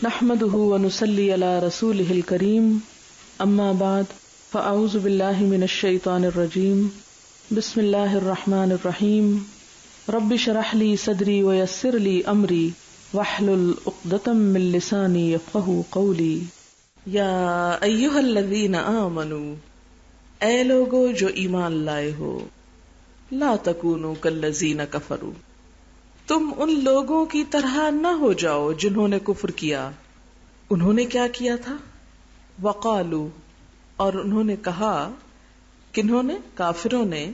نحمده ونصلي على رسوله الكريم اما بعد فاعوذ بالله من الشيطان الرجيم بسم الله الرحمن الرحيم رب اشرح لي صدري ويسر لي امري واحلل عقدة من لساني يفقهوا قولي یا ایھا الذین آمنوا، اے لوگو جو ایمان لائے ہو، لا تکونوا کالذین کفروا، تم ان لوگوں کی طرح نہ ہو جاؤ جنہوں نے کفر کیا۔ انہوں نے کیا کیا تھا؟ وقالوا، اور انہوں نے کہا، کنہوں نے؟ کافروں نے،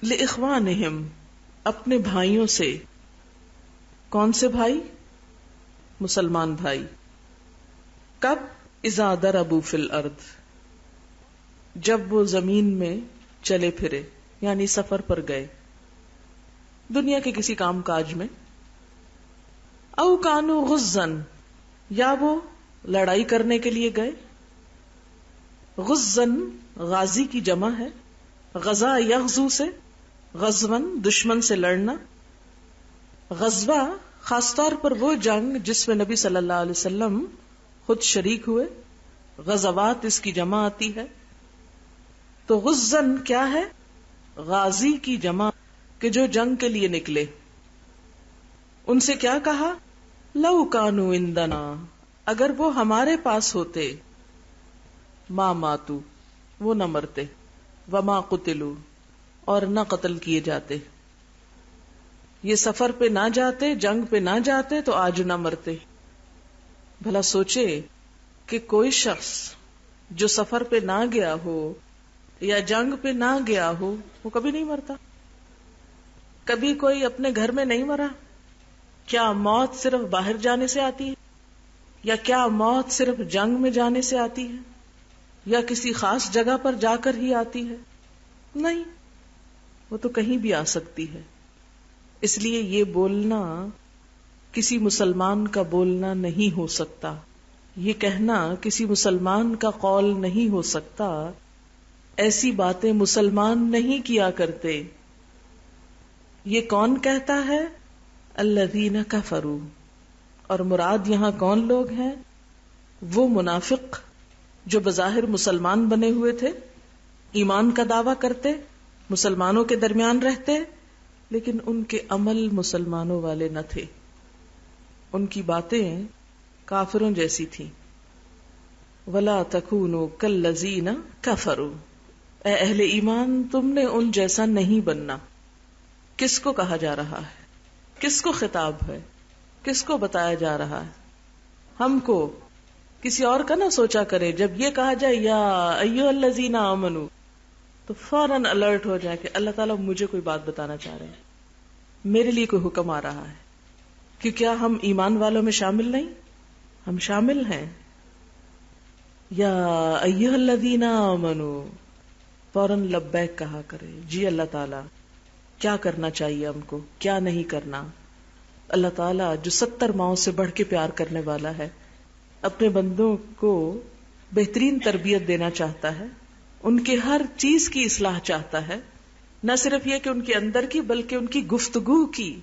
لاخوانہم، اپنے بھائیوں سے۔ کون سے بھائی؟ مسلمان بھائی۔ کب؟ اذا ضربوا فی الارض، جب وہ زمین میں چلے پھرے، یعنی سفر پر گئے، دنیا کے کسی کام کاج میں۔ او کانوا غزن، یا وہ لڑائی کرنے کے لیے گئے۔ غزن غازی کی جمع ہے، غزا یغزو سے، غزون دشمن سے لڑنا۔ غزوہ خاص طور پر وہ جنگ جس میں نبی صلی اللہ علیہ وسلم خود شریک ہوئے، غزوات اس کی جمع آتی ہے۔ تو غزن کیا ہے؟ غازی کی جمع، کہ جو جنگ کے لیے نکلے۔ ان سے کیا کہا؟ لو کانوا عندنا، اگر وہ ہمارے پاس ہوتے، ما ماتوا، وہ نہ مرتے، وما قتلوا، اور نہ قتل کیے جاتے۔ یہ سفر پہ نہ جاتے، جنگ پہ نہ جاتے تو آج نہ مرتے۔ بھلا سوچے کہ کوئی شخص جو سفر پہ نہ گیا ہو یا جنگ پہ نہ گیا ہو، وہ کبھی نہیں مرتا۔ کبھی کوئی اپنے گھر میں نہیں مرا؟ کیا موت صرف باہر جانے سے آتی ہے؟ یا کیا موت صرف جنگ میں جانے سے آتی ہے؟ یا کسی خاص جگہ پر جا کر ہی آتی ہے؟ نہیں، وہ تو کہیں بھی آ سکتی ہے۔ اس لیے یہ بولنا کسی مسلمان کا بولنا نہیں ہو سکتا، یہ کہنا کسی مسلمان کا قول نہیں ہو سکتا۔ ایسی باتیں مسلمان نہیں کیا کرتے۔ یہ کون کہتا ہے؟ الذین کفروا، اور مراد یہاں کون لوگ ہیں؟ وہ منافق جو بظاہر مسلمان بنے ہوئے تھے، ایمان کا دعویٰ کرتے، مسلمانوں کے درمیان رہتے، لیکن ان کے عمل مسلمانوں والے نہ تھے، ان کی باتیں کافروں جیسی تھیں۔ ولا تکونوا کالذین کفروا، اے اہل ایمان تم نے ان جیسا نہیں بننا۔ کس کو کہا جا رہا ہے؟ کس کو خطاب ہے؟ کس کو بتایا جا رہا ہے؟ ہم کو، کسی اور کا نہ سوچا کرے۔ جب یہ کہا جائے یا ایھا الذین آمنوا، تو فوراً الرٹ ہو جائے کہ اللہ تعالیٰ مجھے کوئی بات بتانا چاہ رہے ہیں، میرے لیے کوئی حکم آ رہا ہے۔ کہ کیا ہم ایمان والوں میں شامل نہیں؟ ہم شامل ہیں۔ یا ایھا الذین آمنوا، فوراً لبیک کہا کرے، جی اللہ تعالیٰ کیا کرنا چاہیے ہم کو، کیا نہیں کرنا۔ اللہ تعالیٰ جو 70 ماؤں سے بڑھ کے پیار کرنے والا ہے، اپنے بندوں کو بہترین تربیت دینا چاہتا ہے، ان کے ہر چیز کی اصلاح چاہتا ہے، نہ صرف یہ کہ ان کے اندر کی، بلکہ ان کی گفتگو کی،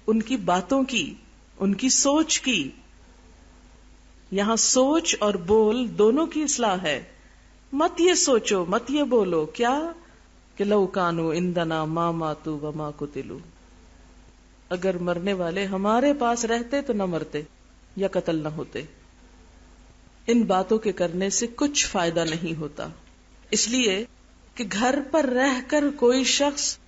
ان کی باتوں کی، ان کی سوچ کی۔ یہاں سوچ اور بول دونوں کی اصلاح ہے۔ مت یہ سوچو، مت یہ بولو، کیا کہ لو کانوا عندنا ما ماتوا وما قتلوا، اگر مرنے والے ہمارے پاس رہتے تو نہ مرتے یا قتل نہ ہوتے۔ ان باتوں کے کرنے سے کچھ فائدہ نہیں ہوتا، اس لیے کہ گھر پر رہ کر کوئی شخص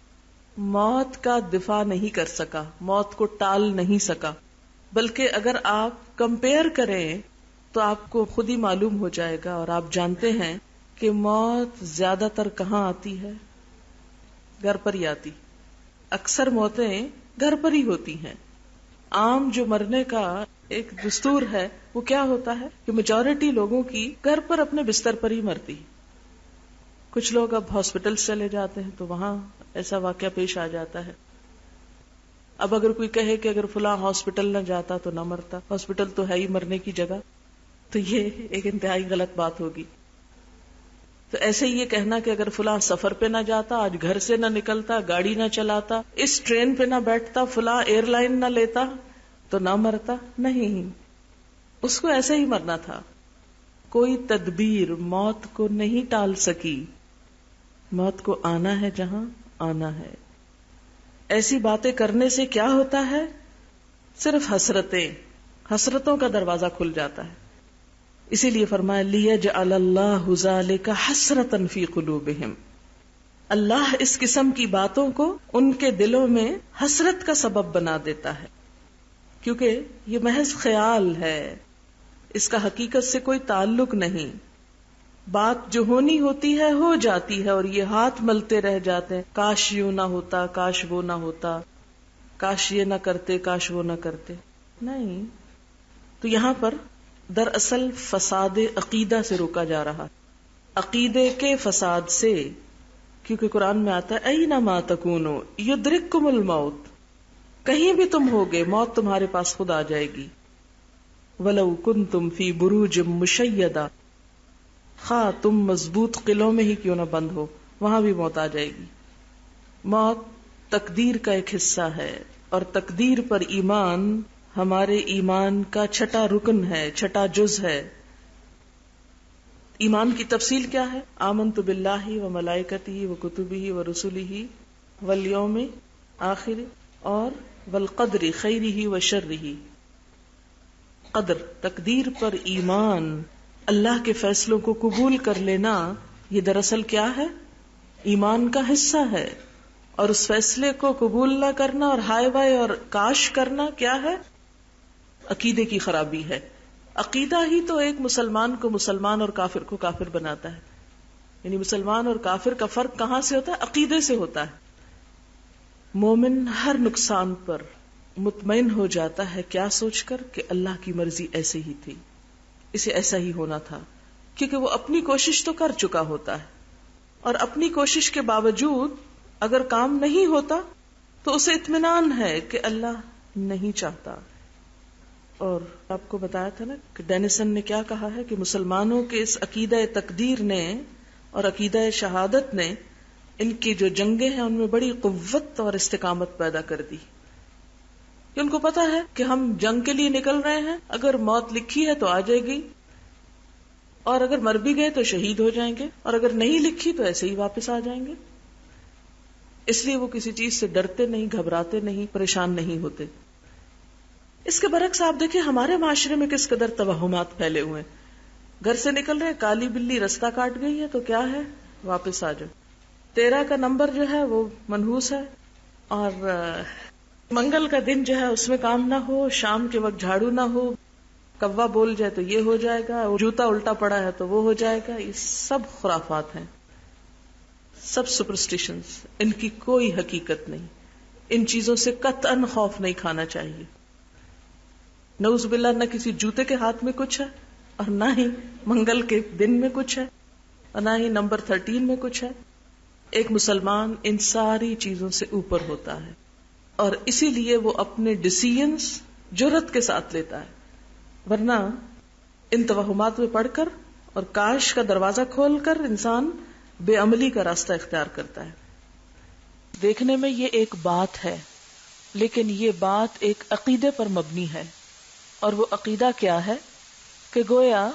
موت کا دفاع نہیں کر سکا، موت کو ٹال نہیں سکا، بلکہ اگر آپ کمپیئر کریں تو آپ کو خود ہی معلوم ہو جائے گا، اور آپ جانتے ہیں کہ موت زیادہ تر کہاں آتی ہے؟ گھر پر ہی آتی۔ اکثر موتیں گھر پر ہی ہوتی ہیں۔ عام جو مرنے کا ایک دستور ہے وہ کیا ہوتا ہے کہ میجورٹی لوگوں کی گھر پر اپنے بستر پر ہی مرتی۔ کچھ لوگ اب ہاسپٹل چلے جاتے ہیں تو وہاں ایسا واقعہ پیش آ جاتا ہے۔ اب اگر کوئی کہے کہ اگر فلاں ہاسپٹل نہ جاتا تو نہ مرتا، ہاسپٹل تو ہے ہی مرنے کی جگہ، تو یہ ایک انتہائی غلط بات ہوگی۔ تو ایسے ہی یہ کہنا کہ اگر فلاں سفر پہ نہ جاتا، آج گھر سے نہ نکلتا، گاڑی نہ چلاتا، اس ٹرین پہ نہ بیٹھتا، فلاں ایئر لائن نہ لیتا تو نہ مرتا، نہیں، اس کو ایسے ہی مرنا تھا. کوئی تدبیر موت کو نہیں ٹال سکی. موت کو آنا ہے جہاں آنا ہے. ایسی باتیں کرنے سے کیا ہوتا ہے؟ صرف حسرتوں کا دروازہ کھل جاتا ہے. اسی لیے فرمایا لِيَجْعَلَ اللَّهُ ذَلِكَ حَسْرَةً فِي قُلُوبِهِمْ. اللہ اس قسم کی باتوں کو ان کے دلوں میں حسرت کا سبب بنا دیتا ہے، کیونکہ یہ محض خیال ہے، اس کا حقیقت سے کوئی تعلق نہیں. بات جو ہونی ہوتی ہے ہو جاتی ہے، اور یہ ہاتھ ملتے رہ جاتے ہیں، کاش یوں نہ ہوتا، کاش وہ نہ ہوتا، کاش یہ نہ کرتے، کاش وہ نہ کرتے. نہیں. تو یہاں پر دراصل فساد عقیدہ سے روکا جا رہا، عقیدے کے فساد سے. کیونکہ قرآن میں آتا ہے اینما تکونوا یدرککم الموت، کہیں بھی تم ہوگے موت تمہارے پاس خود آ جائے گی. ولو کنتم فی بروج مشیدہ، خواہ تم مضبوط قلعوں میں ہی کیوں نہ بند ہو، وہاں بھی موت آ جائے گی. موت تقدیر کا ایک حصہ ہے، اور تقدیر پر ایمان ہمارے ایمان کا چھٹا رکن ہے، چھٹا جز ہے. ایمان کی تفصیل کیا ہے؟ آمنت باللہ و ملائکتہ و کتبہ و رسلہ والیوم آخر اور والقدر خیرہ و شرہ. قدر، تقدیر پر ایمان، اللہ کے فیصلوں کو قبول کر لینا، یہ دراصل کیا ہے؟ ایمان کا حصہ ہے. اور اس فیصلے کو قبول نہ کرنا اور ہائے بائے اور کاش کرنا کیا ہے؟ عقیدے کی خرابی ہے. عقیدہ ہی تو ایک مسلمان کو مسلمان اور کافر کو کافر بناتا ہے. یعنی مسلمان اور کافر کا فرق کہاں سے ہوتا ہے؟ عقیدے سے ہوتا ہے. مومن ہر نقصان پر مطمئن ہو جاتا ہے کیا سوچ کر کہ اللہ کی مرضی ایسے ہی تھی، اسے ایسا ہی ہونا تھا، کیونکہ وہ اپنی کوشش تو کر چکا ہوتا ہے، اور اپنی کوشش کے باوجود اگر کام نہیں ہوتا تو اسے اطمینان ہے کہ اللہ نہیں چاہتا. اور آپ کو بتایا تھا نا کہ ڈینیسن نے کیا کہا ہے کہ مسلمانوں کے اس عقیدہ تقدیر نے اور عقیدہ شہادت نے ان کی جو جنگیں ہیں ان میں بڑی قوت اور استقامت پیدا کر دی. کہ ان کو پتا ہے کہ ہم جنگ کے لیے نکل رہے ہیں، اگر موت لکھی ہے تو آ جائے گی، اور اگر مر بھی گئے تو شہید ہو جائیں گے، اور اگر نہیں لکھی تو ایسے ہی واپس آ جائیں گے. اس لیے وہ کسی چیز سے ڈرتے نہیں، گھبراتے نہیں، پریشان نہیں ہوتے. اس کے برعکس آپ دیکھیں ہمارے معاشرے میں کس قدر توہمات پھیلے ہوئے ہیں. گھر سے نکل رہے، کالی بلی رستہ کاٹ گئی ہے تو کیا ہے؟ واپس آ جاؤ. 13 کا نمبر جو ہے وہ منحوس ہے، اور منگل کا دن جو ہے اس میں کام نہ ہو، شام کے وقت جھاڑو نہ ہو، کوا بول جائے تو یہ ہو جائے گا، جوتا الٹا پڑا ہے تو وہ ہو جائے گا. یہ سب خرافات ہیں، سب سپرسٹیشنز. ان کی کوئی حقیقت نہیں. ان چیزوں سے قطعاً خوف نہیں کھانا چاہیے. نعوذ باللہ نہ کسی جوتے کے ہاتھ میں کچھ ہے، اور نہ ہی منگل کے دن میں کچھ ہے، اور نہ ہی نمبر 13 میں کچھ ہے. ایک مسلمان ان ساری چیزوں سے اوپر ہوتا ہے، اور اسی لیے وہ اپنے ڈیسیژنز جرأت کے ساتھ لیتا ہے. ورنہ ان توہمات میں پڑھ کر اور کاش کا دروازہ کھول کر انسان بے عملی کا راستہ اختیار کرتا ہے. دیکھنے میں یہ ایک بات ہے، لیکن یہ بات ایک عقیدے پر مبنی ہے. اور وہ عقیدہ کیا ہے؟ کہ گویا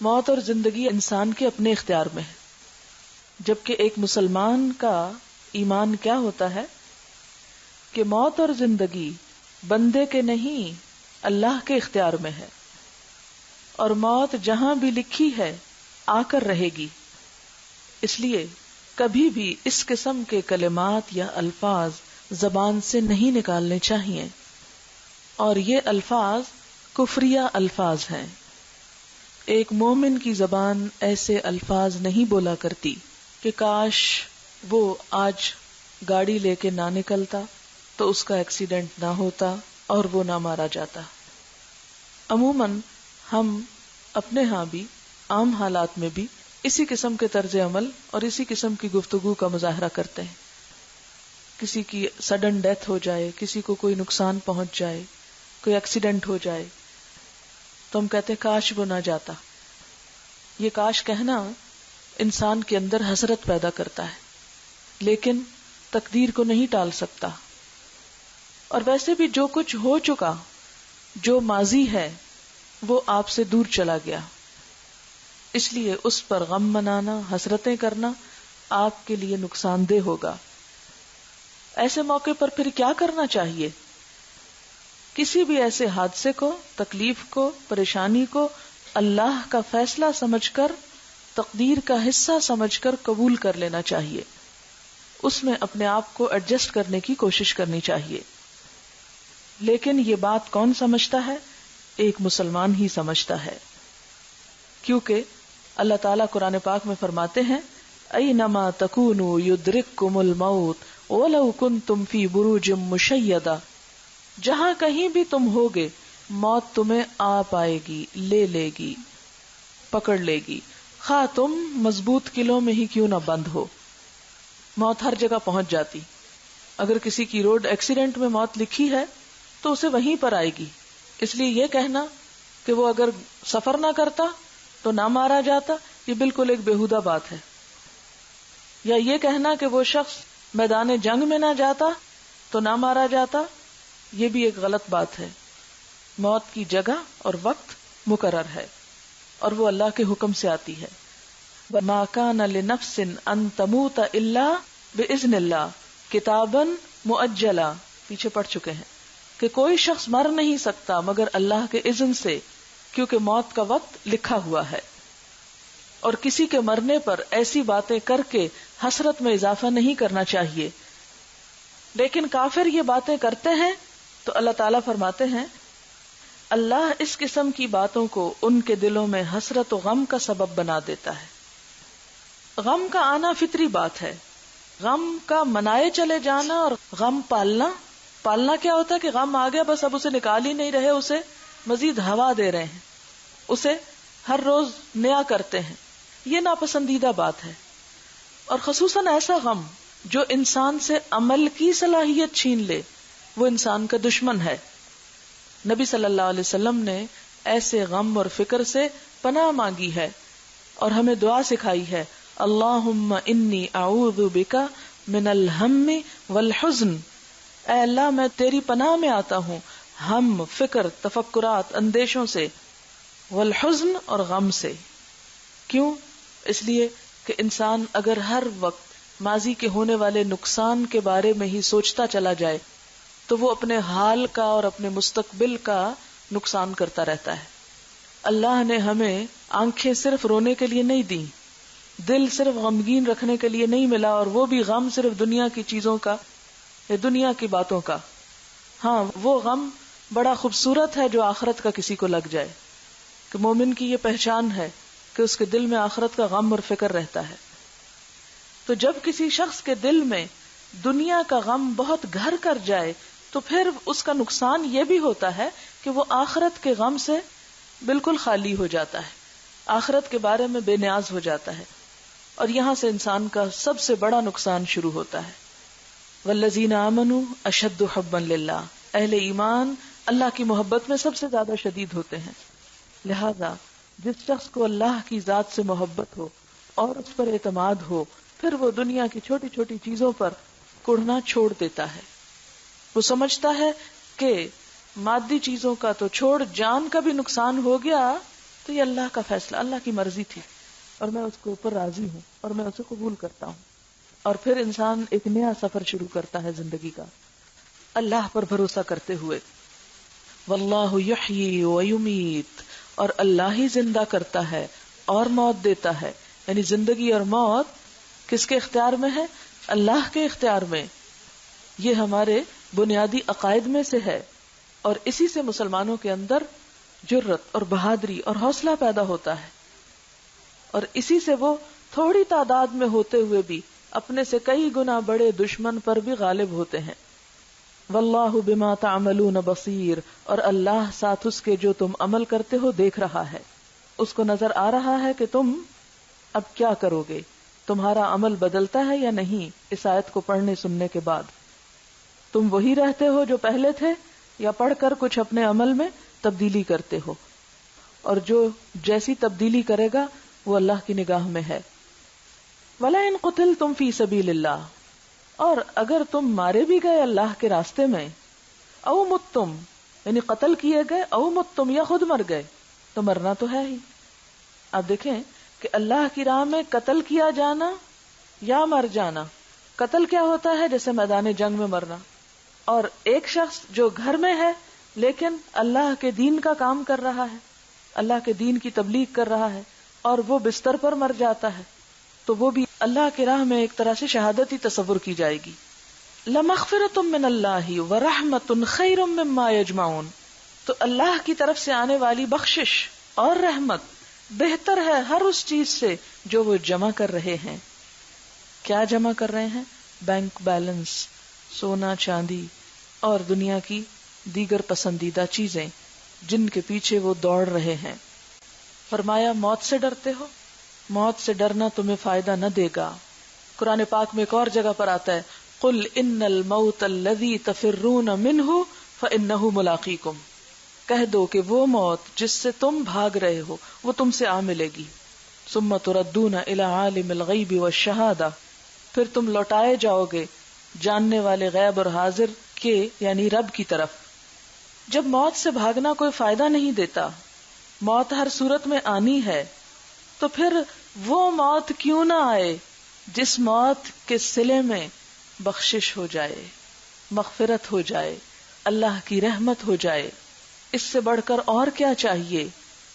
موت اور زندگی انسان کے اپنے اختیار میں ہے. جبکہ ایک مسلمان کا ایمان کیا ہوتا ہے؟ کہ موت اور زندگی بندے کے نہیں، اللہ کے اختیار میں ہے، اور موت جہاں بھی لکھی ہے آ کر رہے گی. اس لیے کبھی بھی اس قسم کے کلمات یا الفاظ زبان سے نہیں نکالنے چاہیے. اور یہ الفاظ کفریہ الفاظ ہیں. ایک مومن کی زبان ایسے الفاظ نہیں بولا کرتی کہ کاش وہ آج گاڑی لے کے نہ نکلتا تو اس کا ایکسیڈنٹ نہ ہوتا اور وہ نہ مارا جاتا. عموماً ہم اپنے ہاں بھی عام حالات میں بھی اسی قسم کے طرز عمل اور اسی قسم کی گفتگو کا مظاہرہ کرتے ہیں. کسی کی سڈن ڈیتھ ہو جائے، کسی کو کوئی نقصان پہنچ جائے، کوئی ایکسیڈنٹ ہو جائے تو ہم کہتے ہیں کاش وہ نہ جاتا. یہ کاش کہنا انسان کے اندر حسرت پیدا کرتا ہے، لیکن تقدیر کو نہیں ٹال سکتا. اور ویسے بھی جو کچھ ہو چکا، جو ماضی ہے، وہ آپ سے دور چلا گیا، اس لیے اس پر غم منانا، حسرتیں کرنا آپ کے لیے نقصان دہ ہوگا۔ ایسے موقع پر پھر کیا کرنا چاہیے؟ کسی بھی ایسے حادثے کو، تکلیف کو، پریشانی کو اللہ کا فیصلہ سمجھ کر، تقدیر کا حصہ سمجھ کر قبول کر لینا چاہیے، اس میں اپنے آپ کو ایڈجسٹ کرنے کی کوشش کرنی چاہیے۔ لیکن یہ بات کون سمجھتا ہے؟ ایک مسلمان ہی سمجھتا ہے، کیونکہ اللہ تعالیٰ قرآن پاک میں فرماتے ہیں اینما تکونوا یدرککم الموت ولو کنتم فی بروج مشیدہ، جہاں کہیں بھی تم ہوگے موت تمہیں آ پائے گی، لے لے گی، پکڑ لے گی، خواہ تم مضبوط قلعوں میں ہی کیوں نہ بند ہو، موت ہر جگہ پہنچ جاتی۔ اگر کسی کی روڈ ایکسیڈنٹ میں موت لکھی ہے تو اسے وہیں پر آئے گی، اس لیے یہ کہنا کہ وہ اگر سفر نہ کرتا تو نہ مارا جاتا، یہ بالکل ایک بیہودہ بات ہے۔ یا یہ کہنا کہ وہ شخص میدان جنگ میں نہ جاتا تو نہ مارا جاتا، یہ بھی ایک غلط بات ہے۔ موت کی جگہ اور وقت مقرر ہے اور وہ اللہ کے حکم سے آتی ہے۔ وَمَا كَانَ لِنَفْسٍ أَن تَمُوتَ إِلَّا بِإِذْنِ اللَّهِ كِتَابًا مُؤَجَّلًا، پیچھے پڑھ چکے ہیں کہ کوئی شخص مر نہیں سکتا مگر اللہ کے اذن سے، کیونکہ موت کا وقت لکھا ہوا ہے۔ اور کسی کے مرنے پر ایسی باتیں کر کے حسرت میں اضافہ نہیں کرنا چاہیے۔ لیکن کافر یہ باتیں کرتے ہیں تو اللہ تعالیٰ فرماتے ہیں اللہ اس قسم کی باتوں کو ان کے دلوں میں حسرت و غم کا سبب بنا دیتا ہے۔ غم کا آنا فطری بات ہے، غم کا منائے چلے جانا اور غم پالنا کیا ہوتا ہے کہ غم آ گیا بس اب اسے نکال ہی نہیں رہے، اسے مزید ہوا دے رہے ہیں، اسے ہر روز نیا کرتے ہیں، یہ ناپسندیدہ بات ہے۔ اور خصوصاً ایسا غم جو انسان سے عمل کی صلاحیت چھین لے، وہ انسان کا دشمن ہے۔ نبی صلی اللہ علیہ وسلم نے ایسے غم اور فکر سے پناہ مانگی ہے اور ہمیں دعا سکھائی ہے، اللہم انی اعوذ بک من الہم والحزن، اے اللہ میں تیری پناہ میں آتا ہوں ہم، فکر، تفکرات، اندیشوں سے، والحزن اور غم سے۔ کیوں؟ اس لیے کہ انسان اگر ہر وقت ماضی کے ہونے والے نقصان کے بارے میں ہی سوچتا چلا جائے تو وہ اپنے حال کا اور اپنے مستقبل کا نقصان کرتا رہتا ہے۔ اللہ نے ہمیں آنکھیں صرف رونے کے لیے نہیں دی، دل صرف غمگین رکھنے کے لیے نہیں ملا، اور وہ بھی غم صرف دنیا کی چیزوں کا یا دنیا کی باتوں کا۔ ہاں، وہ غم بڑا خوبصورت ہے جو آخرت کا کسی کو لگ جائے، کہ مومن کی یہ پہچان ہے کہ اس کے دل میں آخرت کا غم اور فکر رہتا ہے۔ تو جب کسی شخص کے دل میں دنیا کا غم بہت گھر کر جائے تو پھر اس کا نقصان یہ بھی ہوتا ہے کہ وہ آخرت کے غم سے بالکل خالی ہو جاتا ہے، آخرت کے بارے میں بے نیاز ہو جاتا ہے، اور یہاں سے انسان کا سب سے بڑا نقصان شروع ہوتا ہے۔ والذین آمنوا اشد حبا للہ، اہل ایمان اللہ کی محبت میں سب سے زیادہ شدید ہوتے ہیں۔ لہذا جس شخص کو اللہ کی ذات سے محبت ہو اور اس پر اعتماد ہو، پھر وہ دنیا کی چھوٹی چھوٹی چیزوں پر کڑھنا چھوڑ دیتا ہے۔ وہ سمجھتا ہے کہ مادی چیزوں کا تو چھوڑ، جان کا بھی نقصان ہو گیا تو یہ اللہ کا فیصلہ، اللہ کی مرضی تھی اور میں اس کے اوپر راضی ہوں اور میں اسے قبول کرتا ہوں۔ اور پھر انسان ایک نیا سفر شروع کرتا ہے زندگی کا، اللہ پر بھروسہ کرتے ہوئے۔ واللہ یحیی و یمیت، اور اللہ ہی زندہ کرتا ہے اور موت دیتا ہے، یعنی زندگی اور موت کس کے اختیار میں ہے؟ اللہ کے اختیار میں۔ یہ ہمارے بنیادی عقائد میں سے ہے، اور اسی سے مسلمانوں کے اندر جرت اور بہادری اور حوصلہ پیدا ہوتا ہے، اور اسی سے وہ تھوڑی تعداد میں ہوتے ہوئے بھی اپنے سے کئی گنا بڑے دشمن پر بھی غالب ہوتے ہیں۔ واللہ بما تعملون بصیر، اور اللہ ساتھ اس کے جو تم عمل کرتے ہو دیکھ رہا ہے، اس کو نظر آ رہا ہے کہ تم اب کیا کرو گے، تمہارا عمل بدلتا ہے یا نہیں۔ اس آیت کو پڑھنے سننے کے بعد تم وہی رہتے ہو جو پہلے تھے، یا پڑھ کر کچھ اپنے عمل میں تبدیلی کرتے ہو، اور جو جیسی تبدیلی کرے گا وہ اللہ کی نگاہ میں ہے۔ وَلَئِن قُتِلْتُمْ فِي سَبِيلِ اللَّهِ، اور اگر تم مارے بھی گئے اللہ کے راستے میں، او متم، یعنی قتل کیے گئے، او متم، یا خود مر گئے، تو مرنا تو ہے ہی. آپ دیکھیں کہ اللہ کی راہ میں قتل کیا جانا یا مر جانا. قتل کیا ہوتا ہے؟ جیسے میدان جنگ میں مرنا. اور ایک شخص جو گھر میں ہے لیکن اللہ کے دین کا کام کر رہا ہے, اللہ کے دین کی تبلیغ کر رہا ہے, اور وہ بستر پر مر جاتا ہے, تو وہ بھی اللہ کی راہ میں ایک طرح سے شہادت ہی تصور کی جائے گی. لَمَغْفِرَةٌ مِّنَ اللَّهِ وَرَحْمَةٌ خَيْرٌ مِّمَّا يَجْمَعُونَ. تو اللہ کی طرف سے آنے والی بخشش اور رحمت بہتر ہے ہر اس چیز سے جو وہ جمع کر رہے ہیں. کیا جمع کر رہے ہیں؟ بینک بیلنس, سونا چاندی اور دنیا کی دیگر پسندیدہ چیزیں جن کے پیچھے وہ دوڑ رہے ہیں. فرمایا موت سے ڈرتے ہو؟ موت سے ڈرنا تمہیں فائدہ نہ دے گا. قرآن پاک میں ایک اور جگہ پر آتا ہے قل ان الموت الذی تفرون منہ فانہ ملاقیکم. کہہ دو کہ وہ موت جس سے تم بھاگ رہے ہو وہ تم سے آ ملے گی. ثم تردون الی عالم الغیب والشہادہ. پھر تم لوٹائے جاؤ گے جاننے والے غیب اور حاضر کے یعنی رب کی طرف. جب موت سے بھاگنا کوئی فائدہ نہیں دیتا, موت ہر صورت میں آنی ہے, تو پھر وہ موت کیوں نہ آئے جس موت کے صلے میں بخشش ہو جائے, مغفرت ہو جائے, اللہ کی رحمت ہو جائے. اس سے بڑھ کر اور کیا چاہیے؟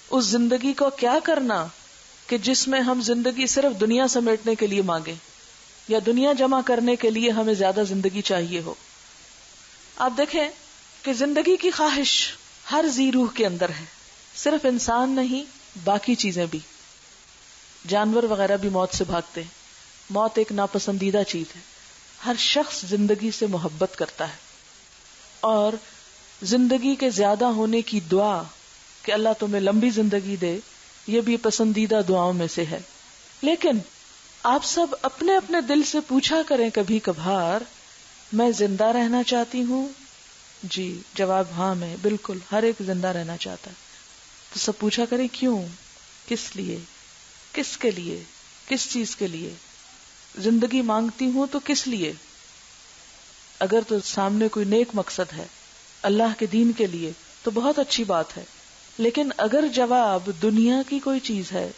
اس زندگی کو کیا کرنا کہ جس میں ہم زندگی صرف دنیا سمیٹنے کے لیے مانگیں یا دنیا جمع کرنے کے لیے ہمیں زیادہ زندگی چاہیے ہو. آپ دیکھیں کہ زندگی کی خواہش ہر ذی روح کے اندر ہے, صرف انسان نہیں باقی چیزیں بھی. جانور وغیرہ بھی موت سے بھاگتے ہیں. موت ایک ناپسندیدہ چیز ہے. ہر شخص زندگی سے محبت کرتا ہے, اور زندگی کے زیادہ ہونے کی دعا کہ اللہ تمہیں لمبی زندگی دے, یہ بھی پسندیدہ دعاؤں میں سے ہے. لیکن آپ سب اپنے اپنے دل سے پوچھا کریں کبھی کبھار, میں زندہ رہنا چاہتی ہوں؟ جی, جواب ہاں, میں بالکل ہر ایک زندہ رہنا چاہتا ہے. تو سب پوچھا کریں کیوں, کس لیے, کس کے لیے, کس چیز کے لیے زندگی مانگتی ہوں, تو کس لیے؟ اگر تو سامنے کوئی نیک مقصد ہے اللہ کے دین کے لیے تو بہت اچھی بات ہے. لیکن اگر جواب دنیا کی کوئی چیز ہے,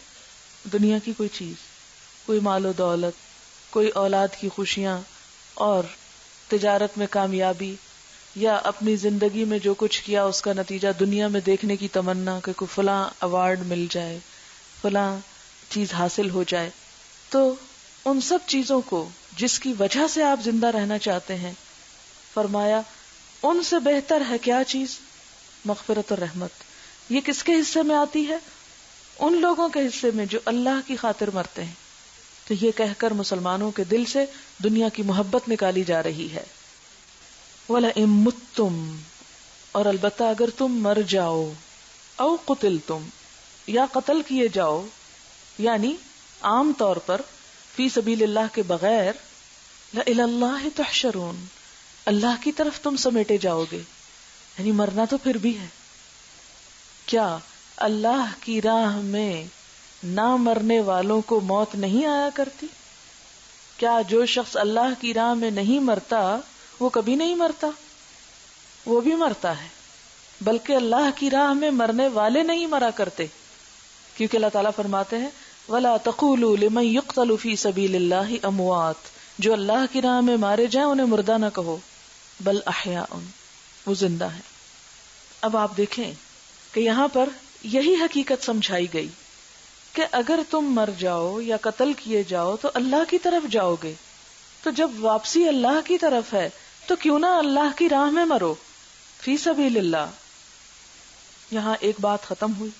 دنیا کی کوئی چیز, کوئی مال و دولت, کوئی اولاد کی خوشیاں اور تجارت میں کامیابی, یا اپنی زندگی میں جو کچھ کیا اس کا نتیجہ دنیا میں دیکھنے کی تمنا کہ کوئی فلاں ایوارڈ مل جائے, فلاں چیز حاصل ہو جائے, تو ان سب چیزوں کو جس کی وجہ سے آپ زندہ رہنا چاہتے ہیں, فرمایا ان سے بہتر ہے کیا چیز؟ مغفرت اور رحمت. یہ کس کے حصے میں آتی ہے؟ ان لوگوں کے حصے میں جو اللہ کی خاطر مرتے ہیں. تو یہ کہہ کر مسلمانوں کے دل سے دنیا کی محبت نکالی جا رہی ہے. وَلَئِن مُتُّمْ, اور البتہ اگر تم مر جاؤ, او قتلتم, یا قتل کیے جاؤ, یعنی عام طور پر فی سبیل اللہ کے بغیر, لَإِلَى اللَّهِ تُحْشَرُونَ, اللہ کی طرف تم سمیٹے جاؤ گے. یعنی مرنا تو پھر بھی ہے. کیا اللہ کی راہ میں نہ مرنے والوں کو موت نہیں آیا کرتی؟ کیا جو شخص اللہ کی راہ میں نہیں مرتا وہ کبھی نہیں مرتا؟ وہ بھی مرتا ہے, بلکہ اللہ کی راہ میں مرنے والے نہیں مرا کرتے, کیونکہ اللہ تعالیٰ فرماتے ہیں وَلَا تَقُولُوا لِمَن يُقْتَلُ فِي سَبِيلِ اللَّهِ أَمْوَاتٌ, جو اللہ کی راہ میں مارے جائیں انہیں مردہ نہ کہو, بل احیاء, وہ زندہ ہیں. اب آپ دیکھیں کہ یہاں پر یہی حقیقت سمجھائی گئی کہ اگر تم مر جاؤ یا قتل کیے جاؤ تو اللہ کی طرف جاؤ گے. تو جب واپسی اللہ کی طرف ہے تو کیوں نہ اللہ کی راہ میں مرو, فی سبیل اللہ. یہاں ایک بات ختم ہوئی.